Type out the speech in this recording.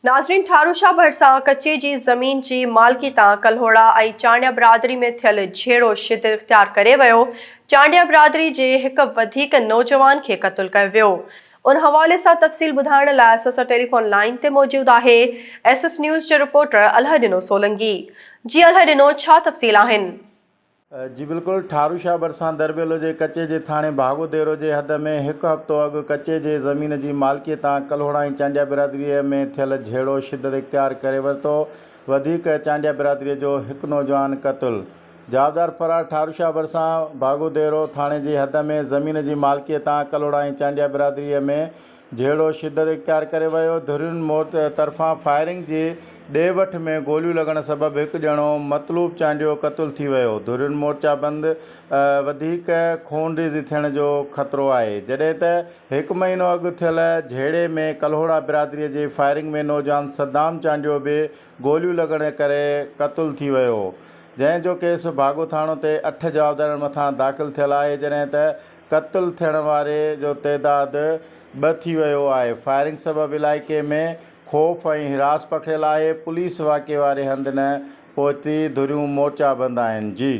नाज़रीन, ठारूशा भरिसां कचे जी ज़मीन जी मालिकी तां कल्होड़ा ऐं चांडिया बिरादरी में थियल झेड़ो शिद इख़्तियार करे वियो। चांडिया बिरादरी जे हिक वधीक नौजवान खे क़त्ल कयो वियो। उन हवाले सां तफ़सील ॿुधाइण लाइ असां टेलीफोन लाइन ते मौजूद आहे SS न्यूज़ जो रिपोर्टर अलहॾिनो सोलंकी। जी अलहॾिनो, छा तफ़सील आहिनि? जी बिल्कुल, ठारूशा भरिसां दरबेलो जे कचे जे थाणे भागोदेरो जे हद में हिकु हफ़्तो अॻु कचे जे ज़मीन जी मालिकीअ तां कल्होड़ा ऐं चांडिया बिरादरीअ में थियल झेड़ो शिदत इख़्तियार करे वरितो। वधीक चांडिया बिरादरीअ जो हिकु नौजवान क़त्ल। जाबदार फरार ठारूशा भरिसां भागोदेरो थाणे जे हद में ज़मीन जी मालिकीअ तां कल्होड़ा ऐं चांडिया बिरादरीअ में झेड़ो शिदत इख़्तियार करे वियो। धुरियुनि मौत तरफ़ां फायरिंग जी ॾे वठि में गोलियूं लॻण सबबि हिकु ॼणो मतलूब चांडियो क़त्ल थी वियो। धुरियुनि मोर्चाबंदि वधीक खूनरेज़ी थियण जो ख़तरो आहे, जॾहिं त हिकु महीनो अॻु थियल झेड़े में कल्होड़ा बिरादरीअ जे फायरिंग में नौजवान सद्दाम चांडियो बि गोलियूं लॻण करे क़त्ल थी वियो, जंहिंजो केस भागो थाणो ते 8 जवाबदारनि मथां दाख़िल थियल आहे, जॾहिं त क़त्ल थियण वारे जो तइदादु 2 थी वियो आहे। फायरिंग सबबि इलाइक़े में ख़ौफ़ ऐं हिरास पखिड़ियल आहे। पुलिस वाक़े वारे हंधि न पहुती, धुरियूं मोर्चाबंदि आहिनि। जी।